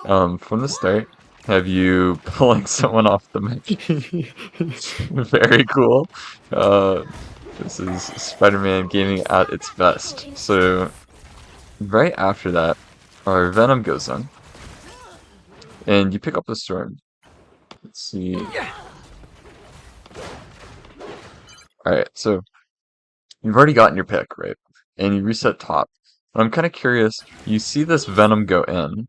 From the start, have you pulling someone off the map? Very cool. Uh, this is Spider-Man gaming at its best. So right after that, our Venom goes on, and you pick up the Storm. Let's see. All right, so you've already gotten your pick, right? And you reset top. But I'm kind of curious. You see this Venom go in.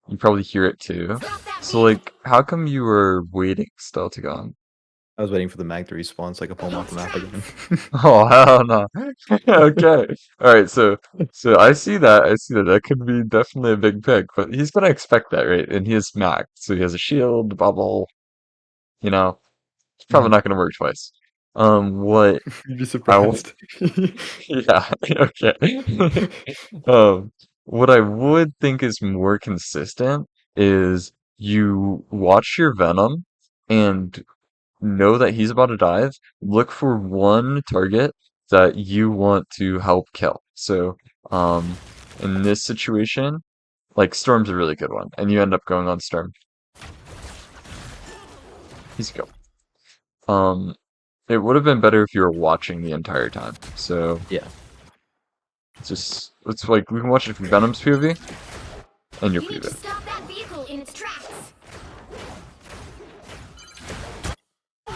You probably hear it too. So like, how come you were waiting still to go on? I was waiting for the mag to respawn so I could pull him off the map again. Oh hell no. Okay. All right. So I see that. I see that. That could be definitely a big pick, but he's gonna expect that, right? And he is Mac, so he has a shield, bubble. You know, it's probably Mhm. not gonna work twice. What You'd be I w- surprised. yeah. Okay. Um, what I would think is more consistent is you watch your Venom and know that he's about to dive, look for one target that you want to help kill. So, um, in this situation, like Storm's a really good one, and you end up going on Storm. He's a go. Um, it would have been better if you were watching the entire time. So, Yeah. it's like we can watch it from Venom's POV and your You need to POV. stop that vehicle in its tracks.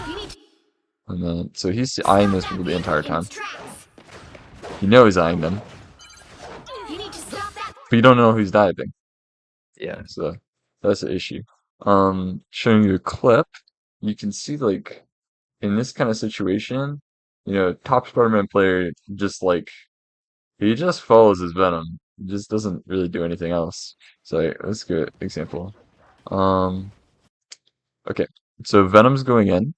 You need to And then, so he's eyeing stop those that people the vehicle entire in its time. tracks. You know he's eyeing them, You need to stop that. but you don't know who's diving. Yeah. So that's the issue. Showing you a clip, you can see like in this kind of situation, top Spider-Man player just like he just follows his Venom. He just doesn't really do anything else. So that's a good example. Um, okay. So Venom's going in.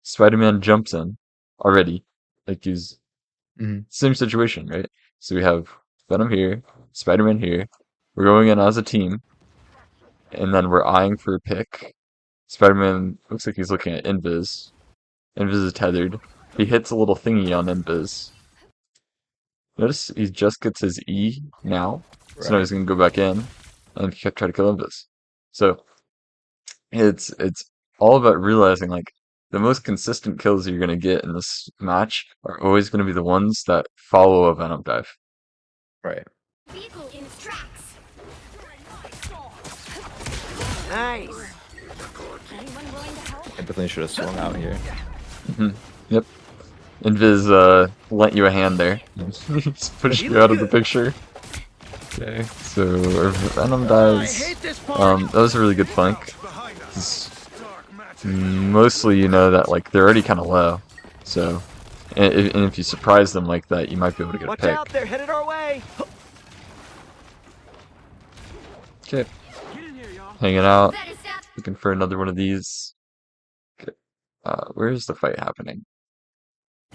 Spider-Man jumps in already. Like he's Mhm. same situation, right? So we have Venom here, Spider-Man here. We're going in as a team, and then we're eyeing for a pick. Spider-Man looks like he's looking at Invis. Invis is tethered. He hits a little thingy on Invis. Notice he just gets his E now, so now Right. he's gonna go back in and try to kill Invis. So it's all about realizing like the most consistent kills you're gonna get in this match are always gonna be the ones that follow a Venom dive. Right. Vehicle in its tracks. Nice. Anyone willing to help? I definitely should have swung out here. Yep. Invis lent you a hand there. Just pushed You you look out of the good. picture. Okay, so our Venom I dies. hate this part. That was a really good flank. 'Cause mostly you know that like they're already kind of low, so and if you surprise them like that, you might be able to get a Watch out, pick. they're headed our way. Okay, Get in here, y'all. hanging out, Better stop. looking for another one of these. Okay, where is the fight happening?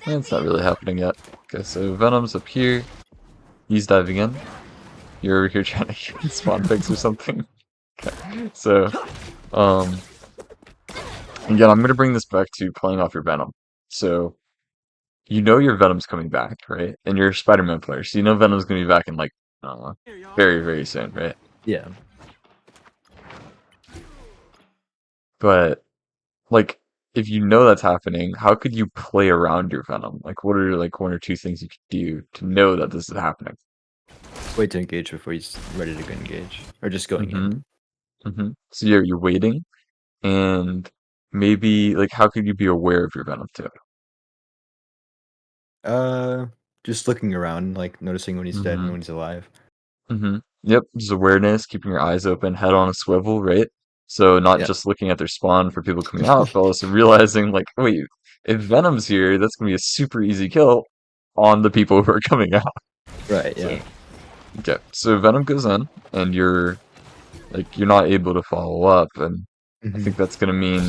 It's not really happening yet. Okay, so Venom's up here. He's diving in. You're over here trying to get spawn picks or something. Okay, so um, again, I'm gonna bring this back to playing off your Venom. So you know your Venom's coming back, right? And you're a Spider-Man player, so you know Venom's gonna be back in like Here, y'all. very, very soon, right? Yeah. But like if you know that's happening, how could you play around your Venom? Like what are like one or two things you could do to know that this is happening? Wait to engage before he's ready to go engage. Or just going in. Mm-hmm. Mm-hmm. So you're waiting and maybe like how could you be aware of your Venom too? Uh just looking around, like noticing when he's dead and Mm-hmm. when he's alive. Mm-hmm. Yep, just awareness, keeping your eyes open, head on a swivel, right? So not Yeah. just looking at their spawn for people coming out, but also realizing like, wait, if Venom's here, that's gonna be a super easy kill on the people who are coming out. Right, So yeah. okay, so Venom goes in, and you're not able to follow up, and I Hmm. think that's gonna mean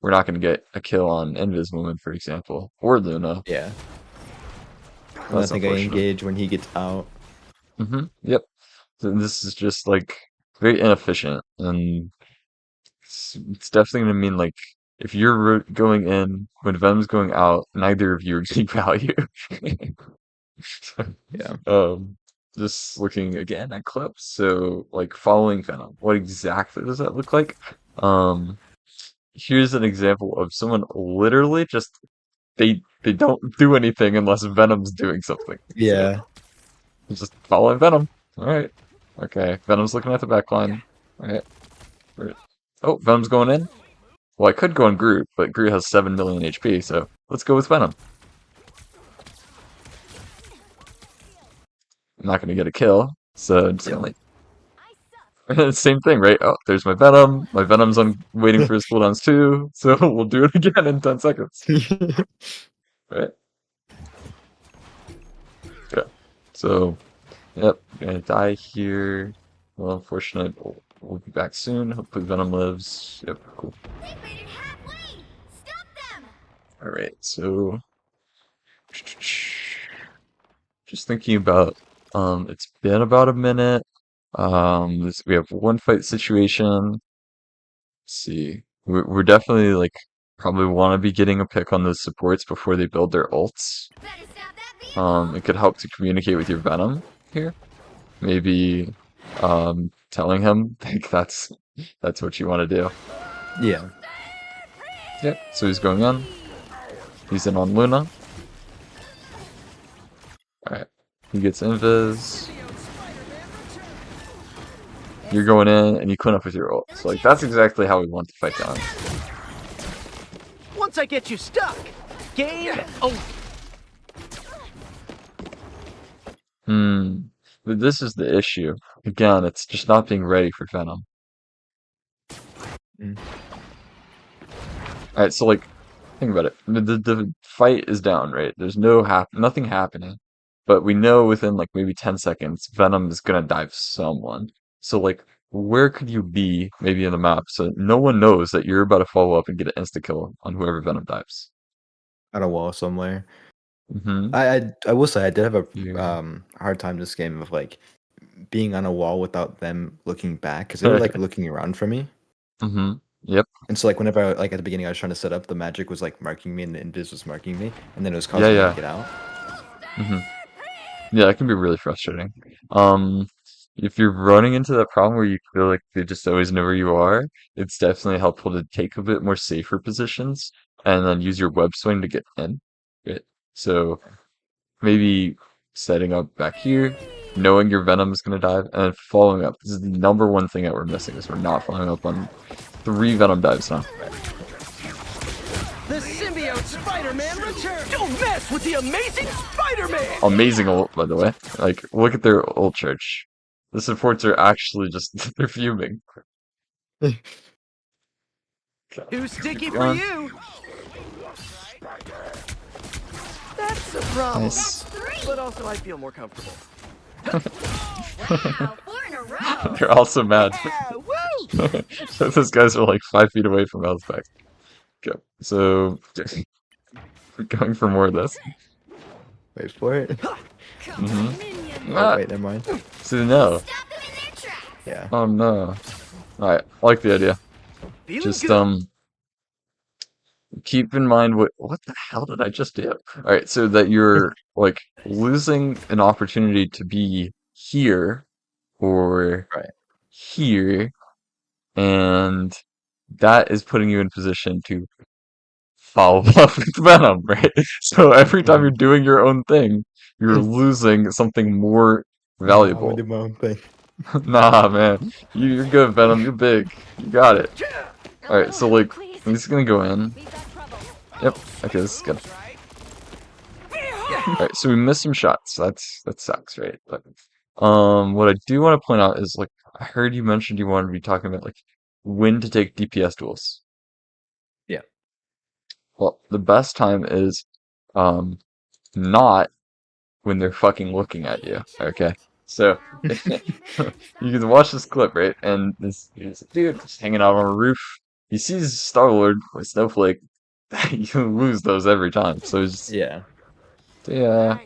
we're not gonna get a kill on Invis Woman, for example, or Luna. Yeah. And I That's think I unfortunate. engage when he gets out. Yep. So this is just like very inefficient, and it's definitely gonna mean like if you're going in when Venom's going out, neither of you are getting value. Yeah. um, just looking again at clips. So, like following Venom, what exactly does that look like? Um, Here's an example of someone literally just they don't do anything unless Venom's doing something. So Yeah. just following Venom. All right. Okay. Venom's looking at the back line. All right. Right. Oh, Venom's going in. Well, I could go on Groot, but Groot has 7 million HP, so let's go with Venom. I'm not gonna get a kill, so I'm just Yep. gonna like same thing, right? Oh, there's my Venom. My Venom's on waiting for his cooldowns too, so we'll do it again in 10 seconds. Right? Yeah. So, yep, gonna die here. Well, unfortunately, we'll be back soon. Hopefully Venom lives. Yep, cool. They've made it halfway. Stop them. Alright, so just thinking about it's been about a minute. We have one fight situation. Let's see. We're definitely like probably want to be getting a pick on those supports before they build their ults. Better stop that vehicle. It could help to communicate with your Venom here. Maybe telling him like that's what you want to do. Yeah. Yep, so he's going in. He's in on Luna. Alright. He gets invis. You're going in and you clean up with your ult. So like that's exactly how we want the fight going. Once I get you stuck, game over. But this is the issue. Again, it's just not being ready for Venom. Mm. Alright, so like think about it. The fight is down, right? There's nothing happening. But we know within like maybe 10 seconds, Venom is gonna dive someone. So like, where could you be maybe in the map so no one knows that you're about to follow up and get an insta kill on whoever Venom dives? On a wall somewhere. Mm-hmm. I will say I did have a Yeah. hard time this game of like being on a wall without them looking back because they were like looking around for me. Mm-hmm. Yep. And so like whenever like at the beginning I was trying to set up, the magic was like marking me and the invis was marking me, and then it was Yeah, causing me to yeah. get out. Mm-hmm. Yeah, it can be really frustrating. Um, if you're running into that problem where you feel like they just always know where you are, it's definitely helpful to take a bit more safer positions and then use your web swing to get in. Right? So maybe setting up back here, knowing your Venom is going to dive, and then following up. This is the number one thing that we're missing is we're not following up on 3 Venom dives now. The symbiote Spider-Man returns. Don't mess with the amazing Spider-Man. Amazing ult, by the way. Like, look at their ult charge. The supports are actually just, they're fuming. Too sticky for Gone. you. That's a problem. Nice. But also, I feel more comfortable. Wow, 4 in a row. They're also mad. Yeah, woo! Those guys are like 5 feet away from Outback. Okay, so we're going for more of this. Wait for it. Mm-hmm. Oh wait, never mind. So no. Stop them in their tracks. Yeah. Oh no. Alright, I like the idea. Feeling Just good. keep in mind what the hell did I just do? Alright, so that you're like losing an opportunity to be here or Right. here, and that is putting you in position to follow up with Venom, right? So every time you're doing your own thing, you're losing something more I'm gonna valuable. do my own thing. Nah, man. You're good, Venom. You're big. You got it. Alright, so like, Please. I'm just gonna go in. We've got trouble. Yep. Okay, this is good. Alright, so we missed some shots. That sucks, right? But what I do want to point out is like I heard you mentioned you wanted to be talking about like when to take DPS duels. Yeah. Well, the best time is not when they're fucking looking at you. Okay. So you can watch this clip, right? And this dude just hanging out on a roof. He sees Star-Lord with Snowflake. You lose those every time. So it's just, Yeah. yeah.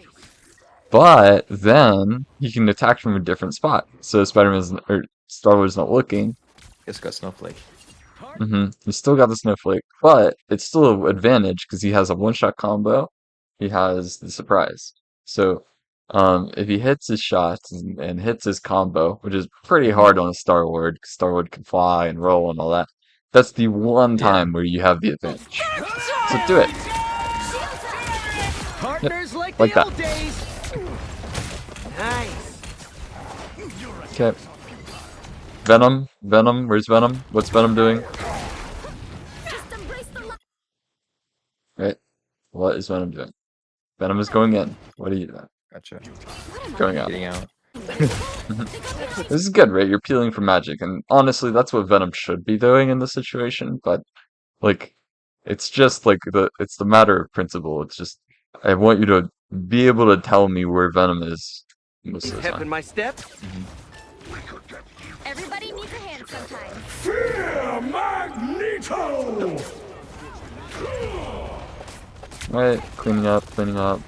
But then he can attack from a different spot. So Spider-Man's or Star-Lord's not looking. Just got Snowflake. He's still got the Snowflake, but it's still an advantage because he has a one-shot combo. He has the surprise. So If he hits his shots and hits his combo, which is pretty Mhm. hard on a Star-Lord, 'cause Star-Lord can fly and roll and all that, that's the one Yeah. time where you have the advantage. So do it. Partners like like the that. old days. Nice. Okay. Venom, where's Venom? What's Venom doing? Just embrace the light. Right? What is Venom doing? Venom is going in. What are you doing? Gotcha. What am I Going out. Getting out. This is good, right? You're peeling for magic, and honestly, that's what Venom should be doing in this situation, but like it's just like it's the matter of principle. It's just I want you to be able to tell me where Venom is most of the Pep in time. my step. Everybody needs a hand sometimes. Right, cleaning up, cleaning up.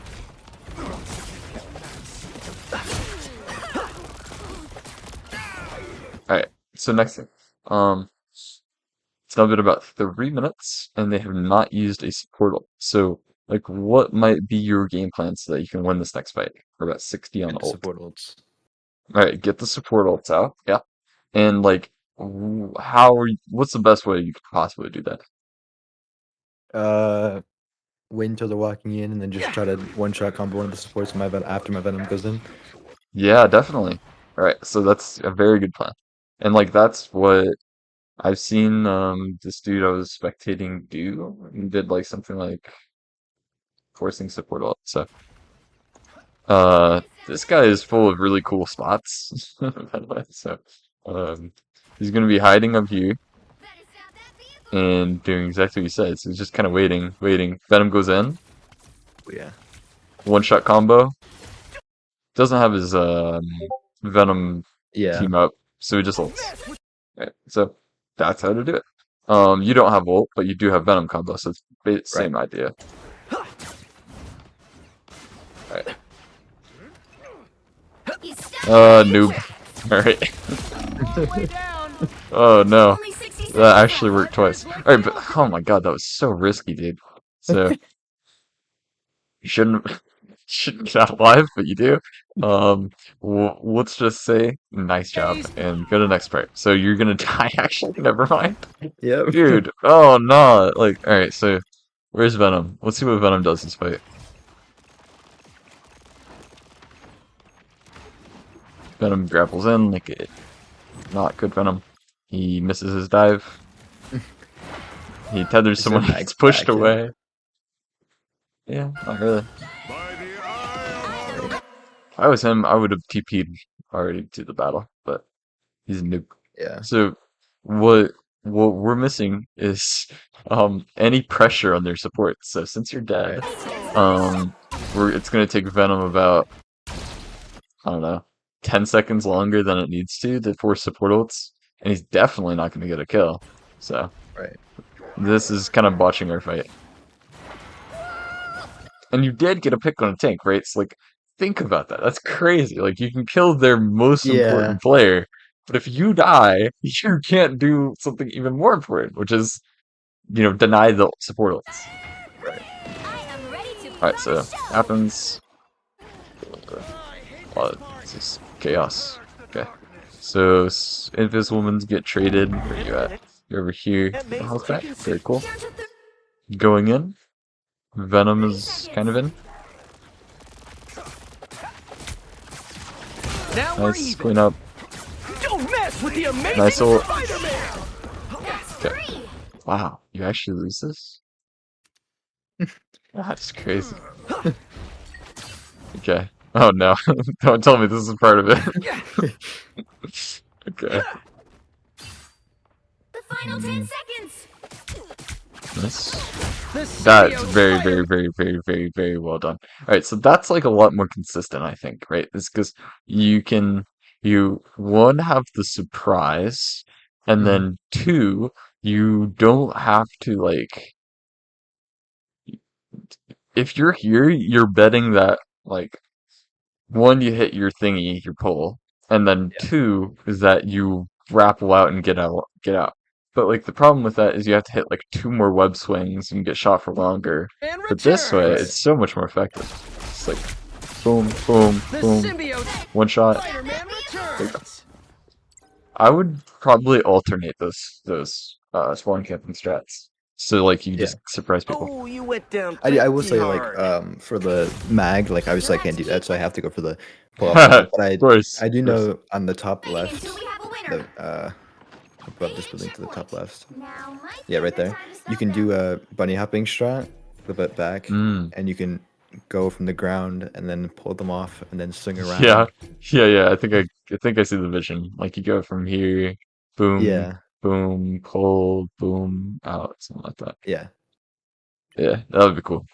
Alright, so next thing. It's now been about 3 minutes, and they have not used a portal. So, like, what might be your game plan so that you can win this next fight? We're about 60 on And ult. support ults. Alright, get the support ults out, yeah. And, like, how are you, what's the best way you could possibly do that? Wait until they're walking in, and then just try to one-shot combo one of the supports after my Venom goes in. Yeah, definitely. Alright, so that's a very good plan. And, like, that's what I've seen this dude I was spectating do, and did, like, something like forcing support ult, so. This guy is full of really cool spots, by the way, so, he's gonna be hiding up here and doing exactly what he said, so he's just kind of waiting. Venom goes in, Yeah. one-shot combo, doesn't have his, Venom Yeah. team up, so he just ults. Right, so, that's how to do it. You don't have ult, but you do have Venom combo, so it's same idea. Alright. Noob. Alright. Way down. Oh no. Only 60 seconds That actually left. worked twice. Alright, but oh my god, that was so risky, dude. So you shouldn't get out alive, but you do. Let's just say nice job and go to the next part. So you're gonna die actually, never mind. Yep. Dude, oh no. Like alright, so where's Venom? Let's see what Venom does this fight. Venom grapples in like it. Not good Venom. He misses his dive. He tethers Is someone, there gets pushed back in? away. Yeah, not really. If I was him, I would have TP'd already to the battle, but he's a noob. Yeah. So what we're missing is any pressure on their support. So since you're dead, it's gonna take Venom about I don't know 10 seconds longer than it needs to force support ults, and he's definitely not gonna get a kill. So Right. this is kind of botching our fight. And you did get a pick on a tank, right? So like think about that. That's crazy. Like you can kill their most Yeah. important player, but if you die, you can't do something even more important, which is, deny the support ults. Right. I am ready to Alright, so run the show. happens. This is chaos. Okay. So Invis Woman's get traded. Where are you at? You're over here. Oh, health back. Very cool. Down to Going in. Venom is kind of in. Now we're Nice. even. Clean up. Don't mess with the amazing Nice ult. Spider-Man. that's Okay. three. Wow, you actually lose this? That's crazy. Okay. Oh no, don't tell me this is part of it. Okay. The final 10 seconds. This, The that's studio very, spider- very well done. Alright, so that's like a lot more consistent, I think, right? It's because you one have the surprise, and then two, you don't have to like if you're here, you're betting that like one, you hit your thingy, your pull, and then Yeah. two is that you grapple out and get out. But like the problem with that is you have to hit like 2 more web swings and get shot for longer. And But this way, returns. it's so much more effective. It's like boom, boom, The boom. symbiote One shot. Spider-Man returns. I would probably alternate those spawn camping strats. So like you Yeah. just surprise people. Oh, you went down I will pretty say like hard. for the mag, like obviously I can't do that, so I have to go for the pull off Of level. But course. I do Of course. know on the top Fighting until left, we have a winner. the above this building to the top left. Now might be Yeah, a right good there. time to You stop can do them. a bunny hopping strat, a little bit back, Mm. and you can go from the ground and then pull them off and then swing Yeah. around. Yeah. I think I see the vision. Like you go from here, boom, Yeah, boom, pull, boom, out, something like that. yeah. Yeah, that would be cool.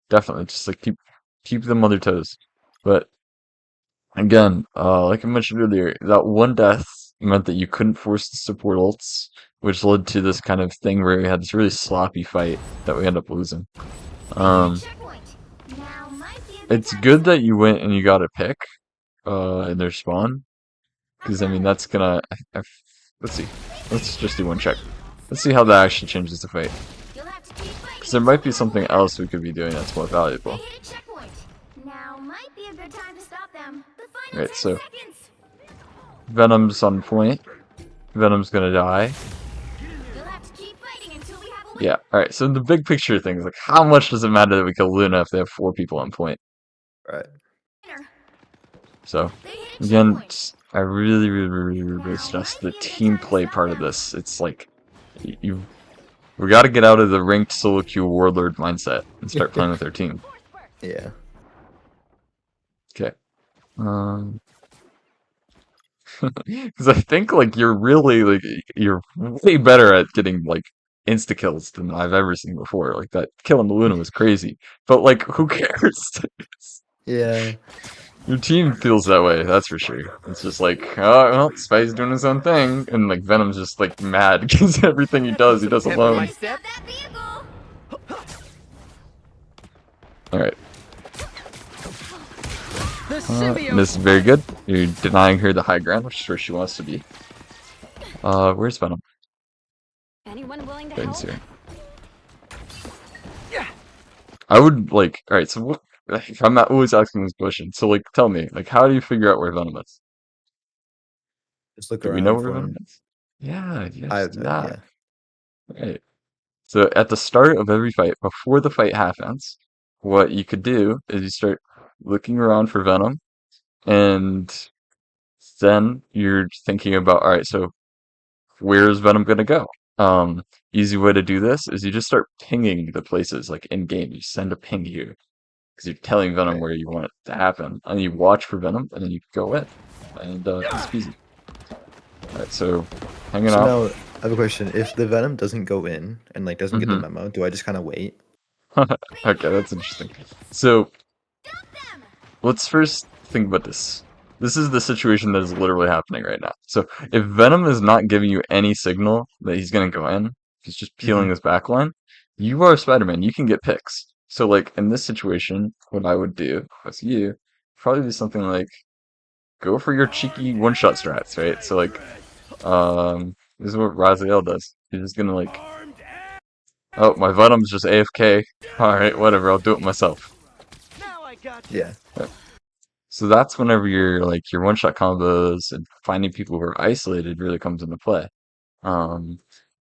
Definitely. Just like keep them on their toes. But again, like I mentioned earlier, that one death meant that you couldn't force the support ults, which led to this kind of thing where we had this really sloppy fight that we ended up losing. They hit a Um, checkpoint. Now might be a good it's time to good stop that you went and you got a pick, in their spawn, because I mean that's gonna. Let's see. Let's just do one check. Let's see how that actually changes the fight. You'll have to keep fighting Because there might be until we something have a winner. else we could be doing that's more They valuable. hit a checkpoint. Now might be a good time to stop them. The final Right, 10 so seconds. Venom's on point. Venom's gonna die. You'll have to keep fighting until we have a winner. Yeah, alright, so the big picture thing is like, how much does it matter that we kill Luna if they have 4 people on point? Right. So, They hit a again, checkpoint. I really stress the team play part of this. It's like, we gotta get out of the ranked solo queue warlord mindset and start playing with our team. Yeah. Okay. Because I think like you're really like you're way better at getting like insta kills than I've ever seen before. Like that kill on the Luna was crazy, but like who cares? Yeah. Your team feels that way, that's for sure. It's just like, oh well, Spidey's doing his own thing, and like Venom's just like mad because everything he does Pep in alone. my Stop step. that vehicle. All right, The symbiote. this is very good. You're denying her the high ground, which is where she wants to be. Where's Venom? Anyone willing to Guidance help? here. I would like, all right. So what? I'm not always asking this question. So like, tell me, like, how do you figure out where Venom is? Just look Do we know around where for Venom him. is? Yeah, I just do that. yeah. Right. So at the start of every fight, before the fight happens, what you could do is you start looking around for Venom, and then you're thinking about, all right, so where is Venom gonna go? Easy way to do this is you just start pinging the places like in game. You send a ping here because you're telling Venom Right. where you want it to happen, and you watch for Venom, and then you go in, and it's easy. All right, so hanging So out. now I have a question. If the venom doesn't go in and like doesn't get the hmm memo, do I just kind of wait? Okay, that's interesting. So Them. let's first think about this. This is the situation that is literally happening right now. So if Venom is not giving you any signal that he's gonna go in, he's just peeling Mm-hmm. his backline, you are Spider-Man. You can get picks. So like in this situation, what I would do as you probably do something like go for your cheeky one-shot strats, right? So like this is what Raziel does. He's just gonna like, oh, my Venom's just AFK. Alright, whatever, I'll do it myself. Now I got you. Yeah. So that's whenever your one-shot combos and finding people who are isolated really comes into play. Um,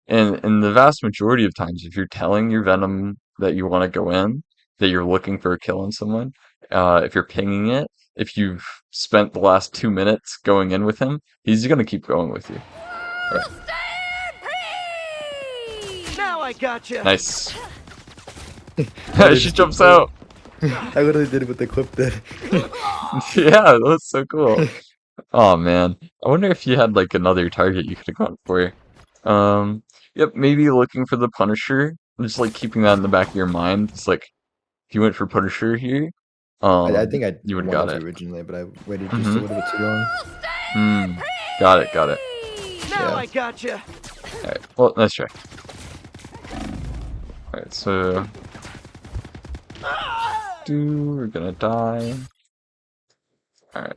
and in the vast majority of times, if you're telling your Venom that you want to go in, that you're looking for a kill on someone, if you're pinging it, if you've spent the last 2 minutes going in with him, he's gonna keep going with you. Right. Now I got you. Nice. I She just jumps did out. I literally did what the clip did. Yeah, that's so cool. Oh man, I wonder if you had like another target you could have gone for. Yep, maybe looking for the Punisher. Just like keeping that in the back of your mind. It's like if you went for Punisher here, I think I you would have wanted got to it. originally, but I waited just a Mm-hmm. little bit too long. Got it, got it. Now Yeah. I got you. Alright, well, nice try. Alright, so we're gonna die. Alright.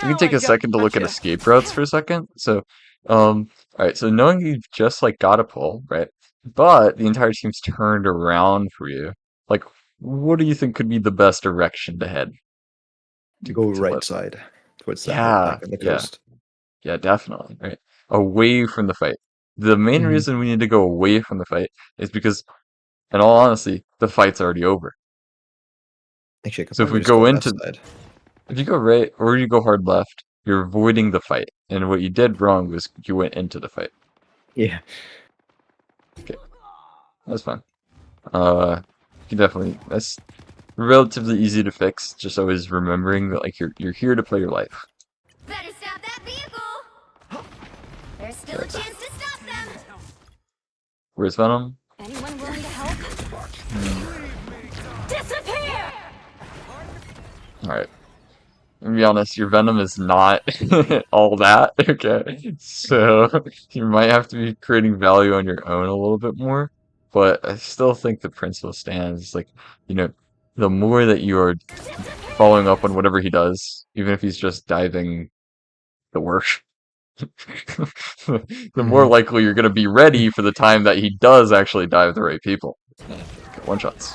We can take a second to look at escape routes for a second. So, alright, so knowing you've just like got a pull, right? But the entire team's turned around for you. Like, what do you think could be the best direction to head? To go right live? side towards the Yeah, back of the yeah, coast. yeah, definitely. Right, away from the fight. The main Mhm. reason we need to go away from the fight is because, in all honesty, the fight's already over. Actually, I could So if we probably just go go left into, side. if you go right or you go hard left, you're avoiding the fight. And what you did wrong was you went into the fight. Yeah. Okay, that's fine. You can definitely, that's relatively easy to fix. Just always remembering that like you're here to play your life. Better stop that vehicle. There's still a chance to stop them. Where's Venom? Anyone willing to help? Disappear! All right. To be honest, your Venom is not all that. Okay, so you might have to be creating value on your own a little bit more. But I still think the principle stands. Like, you know, the more that you are following up on whatever he does, even if he's just diving the work, the more Mhm. likely you're going to be ready for the time that he does actually dive the right people. Okay, one shots.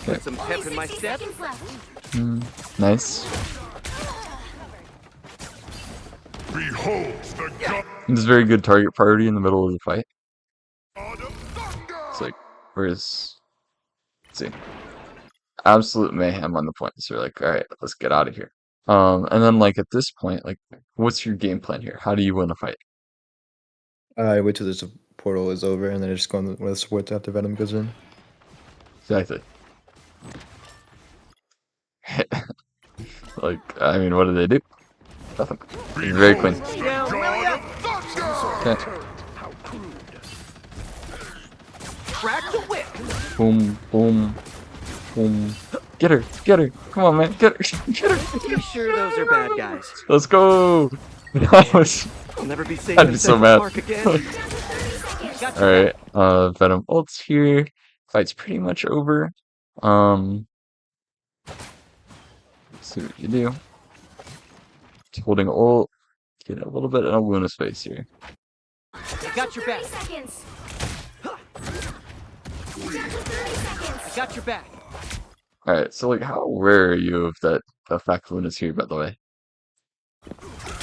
Put some pep in my 60 step. seconds left. Nice. Behold the god This is very good target priority in the middle of the fight. of thunder! It's like, where's, let's see, absolute mayhem on the point. So you're like, all right, let's get out of here. And then like at this point, like, what's your game plan here? How do you win a fight? I wait till this portal is over, and then I just go on with the supports after Venom goes in. Exactly. Like, I mean, what do they do? Nothing. It's very clean. Yeah, God of thunder! Okay. how crude. Crack the whip. Boom, boom, boom. Get her, get her. Come on, man, get her, get her. You sure those are bad guys? Let's go. That was, I'll never be safe I'd in be so Central mad. Park again. Got All your right, Venom ult's here. Fight's pretty much over. Let's see what you do. Just holding ult. Get a little bit of Luna's face here. Got your back. 30 seconds. I got your back. All right, so like, how aware are you of that the fact Luna's here? By the way,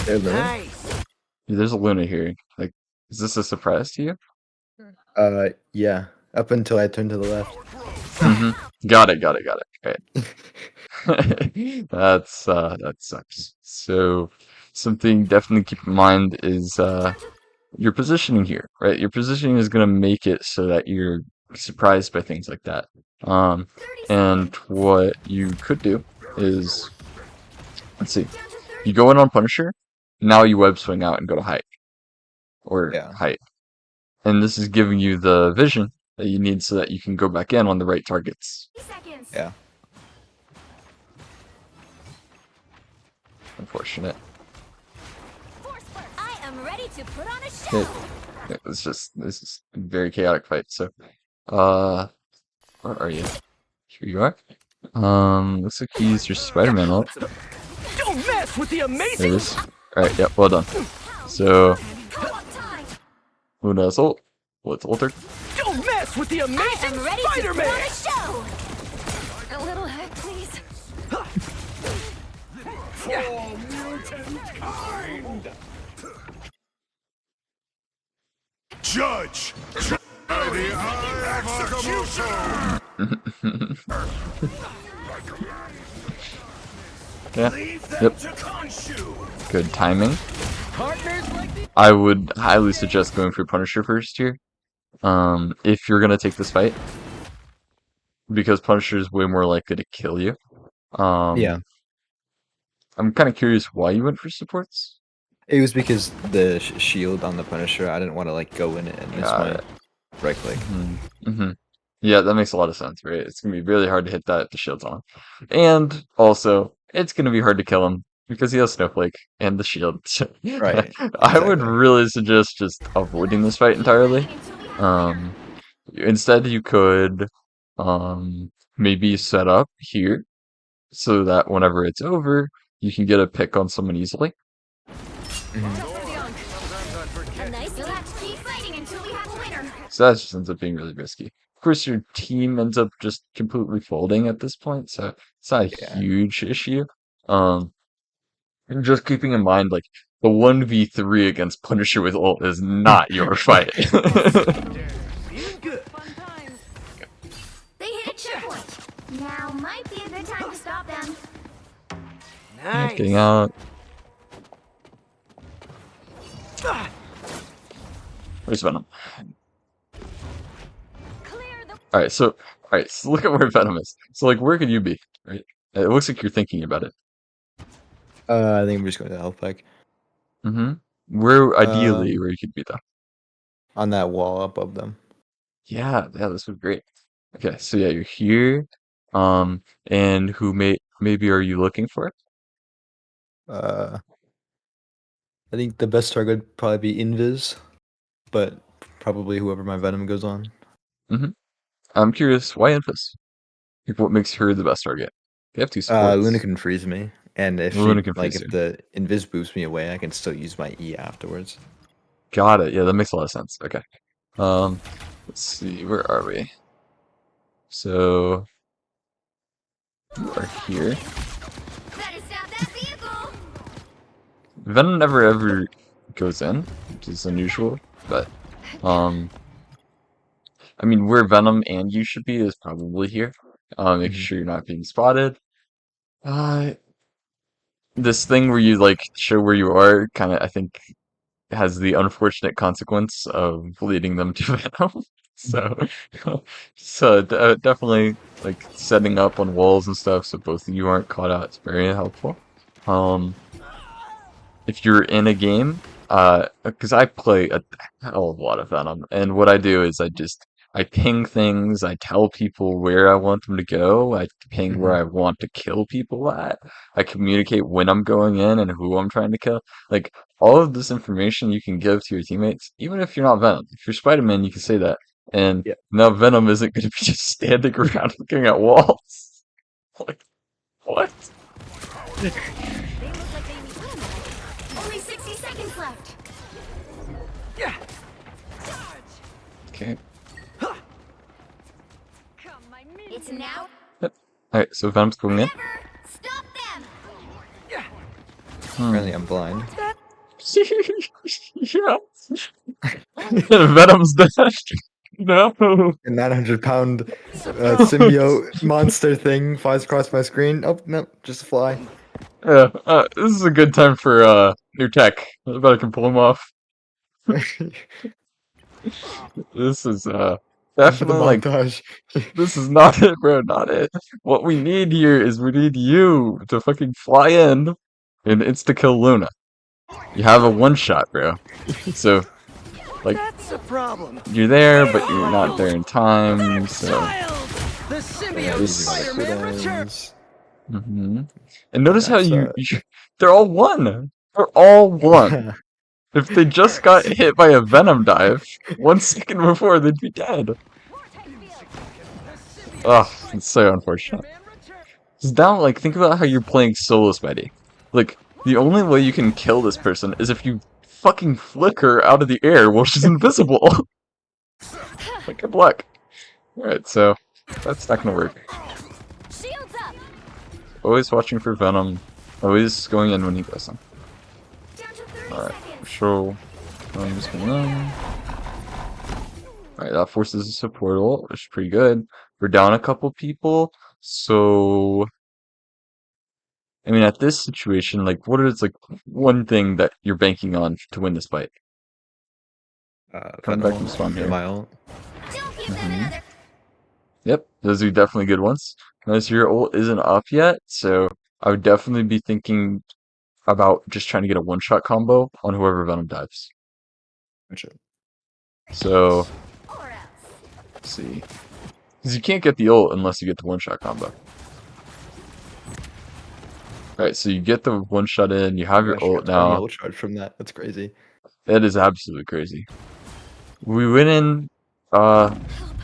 There's Venom. Nice. there's a Luna here. Like, is this a surprise to you? Yeah. Up until I turned to the left. Got it. Got it. Right. That's that sucks. So something definitely keep in mind is your positioning here, right? Your positioning is gonna make it so that you're surprised by things like that. And what you could do is, let's see, you go in on Punisher, now you web swing out and go to height or Yeah. height, and this is giving you the vision that you need so that you can go back in on the right targets. 30 seconds. Yeah. Unfortunate. Force burst. I am ready to put on a It, show. this is a very chaotic fight. So, where are you? Here you are. Looks like you used your Spiderman ult. Don't mess with the There it amazing. is. All right, yep, well done. So, Co-op time. Luna's ult. Let's ult her. Don't mess with the I amazing am ready to put on Spider-Man. a show. A little head, please. For mutant kind! Judge! By the eye of execution! Yeah, Leave them yep, to Khonshu! good timing. Partners like the. I would highly suggest going for Punisher first here. If you're gonna take this fight, because Punisher is way more likely to kill you. Yeah. I'm kind of curious why you went for supports. It was because the shield on the Punisher, I didn't want to like go in it and miss Got my it. right click. Mm-hmm. Yeah, that makes a lot of sense, right? It's gonna be really hard to hit that if the shield's on. And also, it's gonna be hard to kill him because he has Snowflake and the shield. Right, I would exactly. really suggest just avoiding this fight entirely. Instead you could maybe set up here so that whenever it's over, you can get a pick on someone easily. A nice relax. Keep fighting until we have a winner. So that just ends up being really risky. Of course, your team ends up just completely folding at this point, so it's not a Yeah. huge issue. Um, and just keeping in mind, like, the 1v3 against Punisher with ult is not your fight. Feeling good. They hit a checkpoint. Now might be a good time to stop them. Nice. Getting out. Where's Venom? Alright, so look at where Venom is. So, like, where could you be? Right? It looks like you're thinking about it. I think I'm just going to health pack Mm-hmm. Where, ideally, Um, where you could be, though. on that wall above them. Yeah, this would be great. Okay, so yeah, you're here. And who maybe are you looking for? I think the best target would probably be Invis, but probably whoever my Venom goes on. Mm-hmm. I'm curious, why Infus? Like, what makes her the best target? They have two supports. Luna can freeze me, and if Luna can freeze if you. the Invis boosts me away, I can still use my E afterwards. Got it. Yeah, that makes a lot of sense. Okay. Let's see, where are we? So you are here. Better stop that vehicle. Venom never ever goes in, which is unusual, but I mean where Venom and you should be is probably here. Making Mhm. sure you're not being spotted. This thing where you like show where you are kind of I think has the unfortunate consequence of leading them to Venom. So, definitely like setting up on walls and stuff so both of you aren't caught out. It's very helpful. Um, if you're in a game, because I play a hell of a lot of Venom, and what I do is I ping things, I tell people where I want them to go, I ping where Mhm. I want to kill people at, I communicate when I'm going in and who I'm trying to kill. Like all of this information you can give to your teammates, even if you're not Venom. If you're Spider-Man, you can say that. And Yeah. now Venom isn't going to be just standing around looking at walls. Like, what? They look like they need only 60 seconds left. Yeah. Okay. It's now. Alright, so Venom's going in. Never stop them. Apparently, I'm blind. Yeah. Venom's dead. No. A 900-pound symbiote monster thing flies across my screen. Oh no, just a fly. Yeah, this is a good time for new tech. I bet I can pull him off. This is For the definitely like montage. this is not it, bro. Not it. What we need here is we need you to fucking fly in and insta kill Luna. You have a one shot, bro. So like That's a problem. you're there, but you're not there in time. So. Child. The Yeah, symbiote these are my Spider-Man returns. cooldowns. Hmm. And notice how That's, they're all one. They're all one. If they just got hit by a Venom dive 1 second before, they'd be dead. Ugh, it's so unfortunate. It's down, like, think about how you're playing solo Spidey. Like, the only way you can kill this person is if you fucking flick her out of the air while she's invisible. Like, good luck. Alright, so, that's not gonna work. Shields up. Always watching for Venom. Always going in when he goes in. Down to 30 Alright, seconds. so I'm just going in. Alright, that forces us a portal, which is pretty good. We're down a couple people, so I mean at this situation, like what is like one thing that you're banking on to win this fight? Coming back from spawn here. My ult. Don't give them another. Yep, those are definitely good ones. Notice your ult isn't up yet, so I would definitely be thinking about just trying to get a one-shot combo on whoever Venom dives. Gotcha. So, Or else. let's see. Because you can't get the ult unless you get the one-shot combo. Alright, so you get the one-shot in, you have your Gosh, I ult got 20 now. ult charge from that. That's crazy. That is absolutely crazy. We went in, I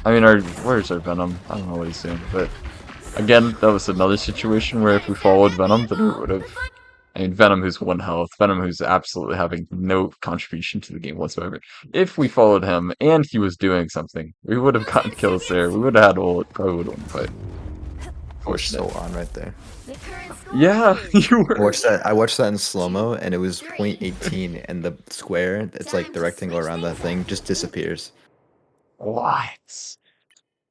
mean, where's our Venom? I don't know what he's doing, but again, that was another situation where if we followed Venom, then we would have I mean, Venom who's 1 health, Venom who's absolutely having no contribution to the game whatsoever. If we followed him and he was doing something, we would have gotten kills there. We would have had probably would have won the fight. We're so Fortunate. on right there. The current score Yeah, is you I were. watched that. I watched that in slow mo, and it was 0.18, and the square, it's like the rectangle around that thing, just disappears. What?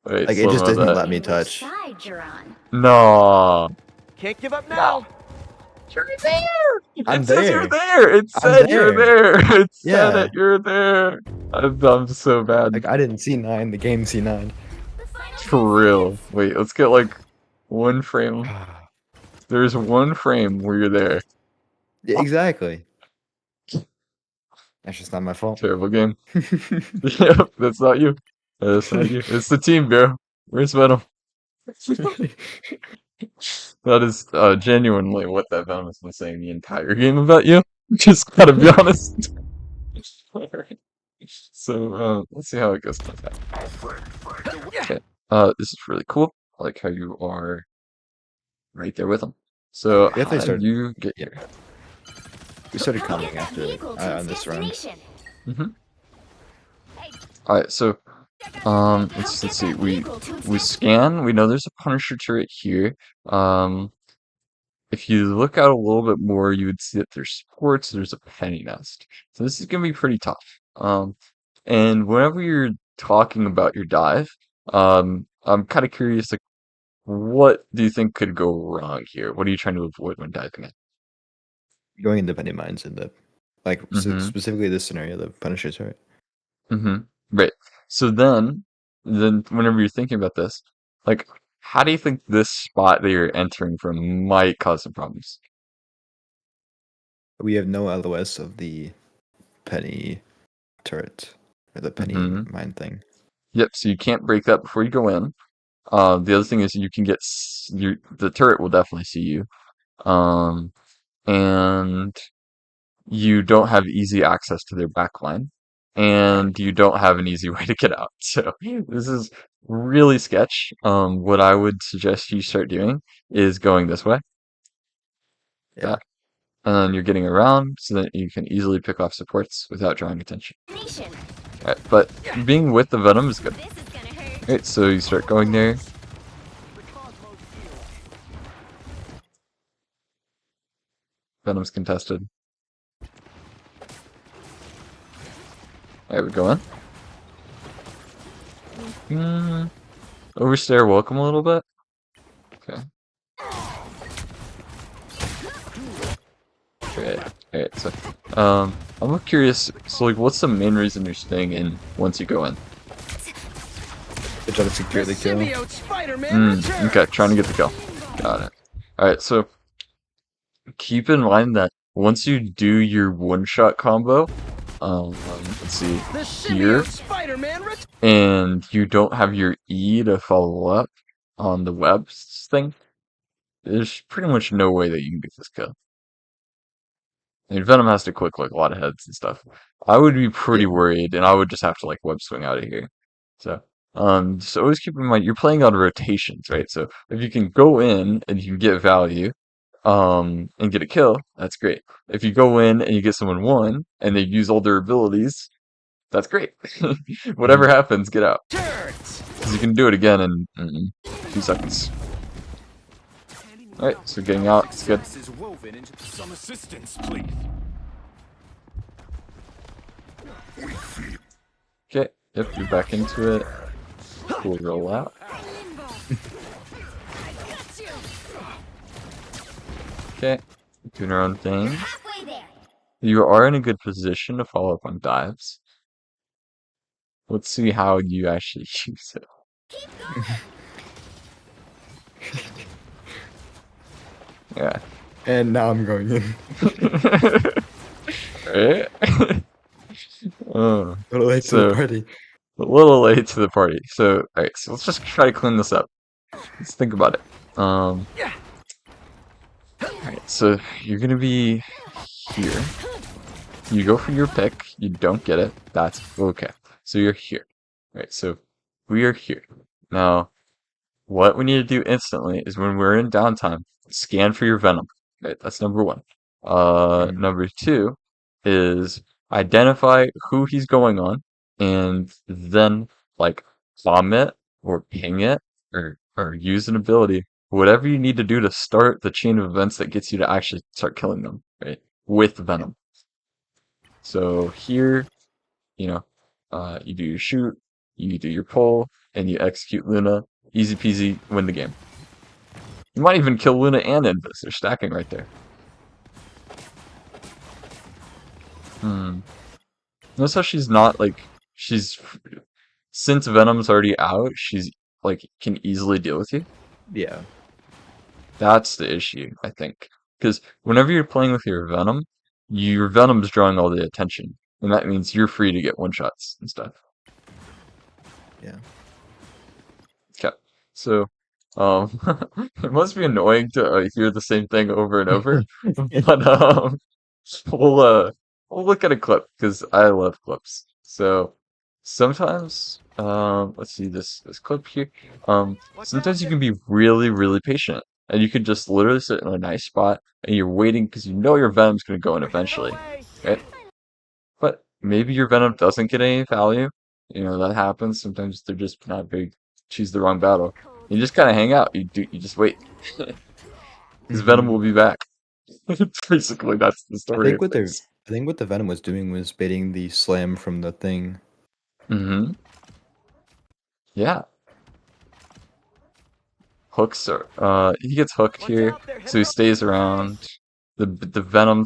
Wait, Like it just slow-mo didn't that. let me which touch. side you're on. No. Can't give up now. You're there. I'm It says you're there. there. It I'm said you're there. there. It said Yeah. it. You're there. I'm so bad. Like I didn't see 9. The game see 9. The final For real. Wait, let's get like one frame. There's one frame where you're there. Yeah, exactly. That's just not my fault. Terrible game. Yep, that's not you. That's not you. It's the team, bro. Where's Venom? That is genuinely what that Venom has been saying the entire game about you. Just gotta be honest. Alright. So let's see how it goes with that. Okay. This is really cool. I like how you are right there with him. So We have to how start- did you get yeah. here? We started Get coming that after vehicle to on its this round. destination. Alright, so let's see. We scan. We know there's a Punisher turret here. If you look out a little bit more, you would see that there's supports. There's a penny nest. So this is gonna be pretty tough. And whenever you're talking about your dive, I'm kind of curious, like, what do you think could go wrong here? What are you trying to avoid when diving in? Going into penny mines in the Mhm. specifically this scenario, the Punisher turret. Right. So then whenever you're thinking about this, like, how do you think this spot that you're entering from might cause some problems? We have no LOS of the penny turret or the penny Mhm. mine thing. Yep. So you can't break that before you go in. The other thing is you can get the turret will definitely see you. And you don't have easy access to their backline, and you don't have an easy way to get out. So this is really sketch. What I would suggest you start doing is going this way. Yeah. That. And then you're getting around so that you can easily pick off supports without drawing attention. Nation. Alright, but being with the Venom is good. This is gonna hurt. Alright, so you start going there. Venom's contested. Alright, we go in. Overstare welcome a little bit. Okay. Alright, so I'm curious, so like what's the main reason you're staying in once you go in? To try to secure the kill. Symbiote Spider-Man returns. Okay, trying to get the kill. Got it. Alright, so keep in mind that once you do your one-shot combo, let's see, The here, symbiote Spider-Man returns. and you don't have your E to follow up on the webs thing, there's pretty much no way that you can get this kill. I mean, Venom has to click like a lot of heads and stuff. I would be pretty Yeah. worried, and I would just have to like web swing out of here. So, just always keep in mind you're playing on rotations, right? So if you can go in and you can get value, and get a kill, that's great. If you go in and you get someone one and they use all their abilities, that's great. Whatever happens, get out. Turns. Because you can do it again in 2 seconds. Alright, so getting out, it's good. Success is woven into some assistance, please. Okay, yep, you're back into it. Cool rollout. Okay, doing our own thing. Halfway there. You are in a good position to follow up on dives. Let's see how you actually use it. Keep going. Yeah. And now I'm going in. Right? Oh, A little late to So- the party. a little late to the party. So, alright, so let's just try to clean this up. Let's think about it. Alright, so you're gonna be here. You go for your pick, you don't get it, that's okay. So you're here. Alright, so we are here. Now, what we need to do instantly is when we're in downtime, scan for your Venom. Right, that's number one. Number two is identify who he's going on, and then like bomb it or ping it or use an ability, whatever you need to do to start the chain of events that gets you to actually start killing them, right? With Venom. So here, you know, you do your shoot, you do your pull, and you execute Luna. Easy peasy, win the game. You might even kill Luna and Invis. They're stacking right there. Hmm. Notice how she's not like she's since Venom's already out, she's like can easily deal with you. Yeah. That's the issue, I think. Because whenever you're playing with your Venom's drawing all the attention, and that means you're free to get one shots and stuff. Yeah. Okay, so it must be annoying to hear the same thing over and over, but we'll uh we'll look at a clip because I love clips. So sometimes let's see this clip here. Sometimes you can be really patient and you can just literally sit in a nice spot and you're waiting because you know your Venom's gonna go in We're headed our eventually, way. right? But maybe your Venom doesn't get any value. You know, that happens. Sometimes they're just not big. Choose the wrong battle. You just kind of hang out. You just wait. Because Venom will be back. Basically, that's the I story think of what they're things. I think what the Venom was doing was baiting the slam from the thing. Mm-hmm. Yeah. Hooks are, he gets hooked Watch here, out, they're so headed he our stays way. around. The Venom,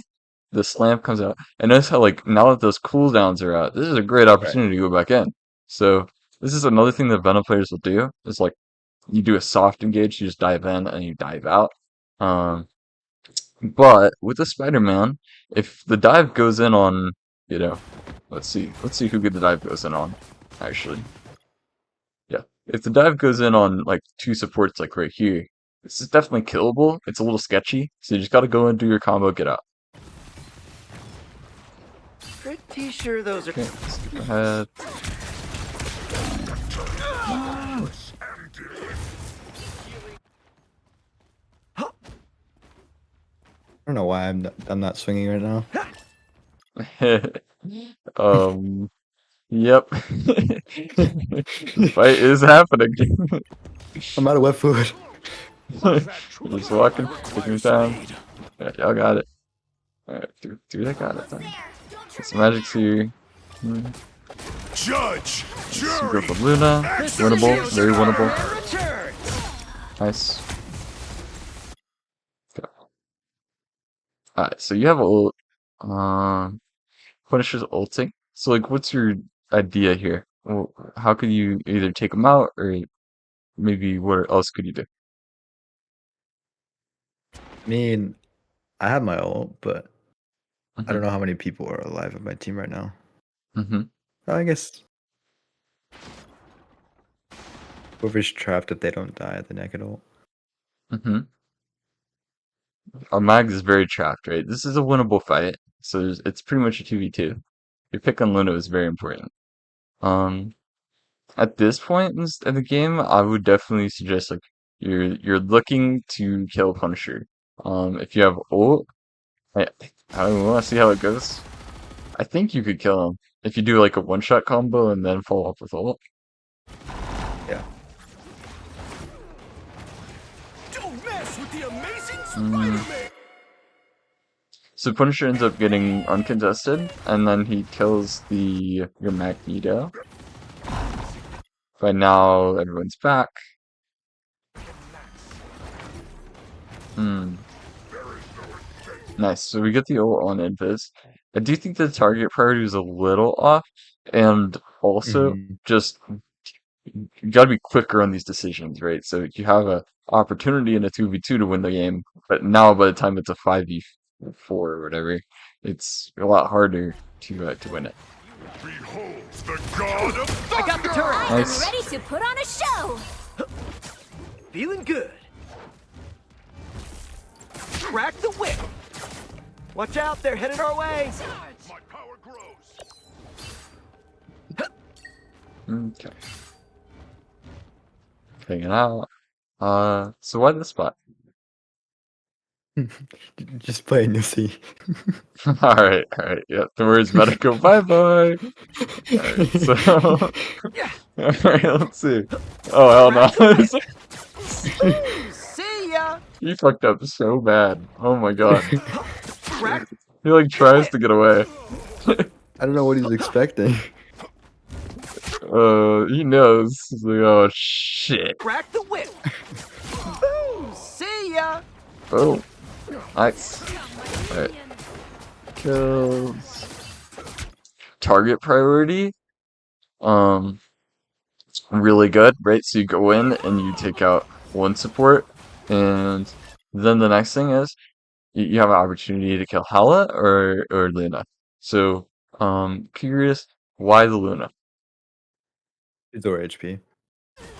the slam comes out. And notice how, like, now that those cooldowns are out, this is a great Right. opportunity to go back in. So, this is another thing that Venom players will do, is like, you do a soft engage, you just dive in and you dive out. Um, but with the Spider-Man, if the dive goes in on, you know, let's see who good the dive goes in on, actually. Yeah, if the dive goes in on like two supports, like right here, this is definitely killable. It's a little sketchy, so you just got to go in, do your combo, get out. Pretty sure those are. Okay, skip ahead. I don't know why I'm not swinging right now. um, yep. The fight is happening. I'm out of wet food. Just walking, taking your Requires time. speed. Yeah, y'all got it. Alright, dude, I got it Almost then. there. Don't Get trip some me up magics now. here. Hmm. Judge, Super jury, up with Luna. Winnable, very winnable. Spider-Man returns. Nice. Okay. Alright, so you have a ult. Punisher's ulting. So, like, what's your idea here? Well, how could you either take him out, or maybe what else could you do? I mean, I have my ult, but I don't Mm-hmm. know how many people are alive on my team right now. Mm-hmm. I guess whoever's trapped, if they don't die, then I can ult. Mm-hmm. Our mag is very trapped, right? This is a winnable fight, so it's pretty much a 2v2. Your pick on Luna is very important. Um, At this point in the game, I would definitely suggest like you're looking to kill Punisher. If you have ult, I I want to see how it goes. I think you could kill him if you do like a one-shot combo and then follow up with ult. Yeah. don't mess with the amazing Mm. Spider-Man. So Punisher ends up getting uncontested, and then he kills your Magneto. By now, everyone's back. Hmm. Nice. So we get the ult on Invis. I do think the target priority was a little off, and also Hmm. just you got to be quicker on these decisions, right? So you have a opportunity in a 2v2 to win the game, but now by the time it's a 5v4 or whatever, it's a lot harder to win it. Behold the god of I got the turret. I am Nice. ready to put on a show. Feeling good. Crack the whip. Watch out, they're headed our way. my power grows. Okay. Hanging out. So why this spot? Just play and you'll see. Alright, alright, yeah, the words better go bye-bye. Alright, so... Alright, let's see. Oh, hell no. See ya. He fucked up so bad. Oh my god. Crack, He like tries to get away. I don't know what he's expecting. He knows. He's like, oh shit. crack the whip. Boom. See ya. Oh, nice. Alright. Kills. Target priority. Really good, right? So you go in and you take out one support, and then the next thing is you have an opportunity to kill Hala or Luna. So, curious, why the Luna? It's lower HP.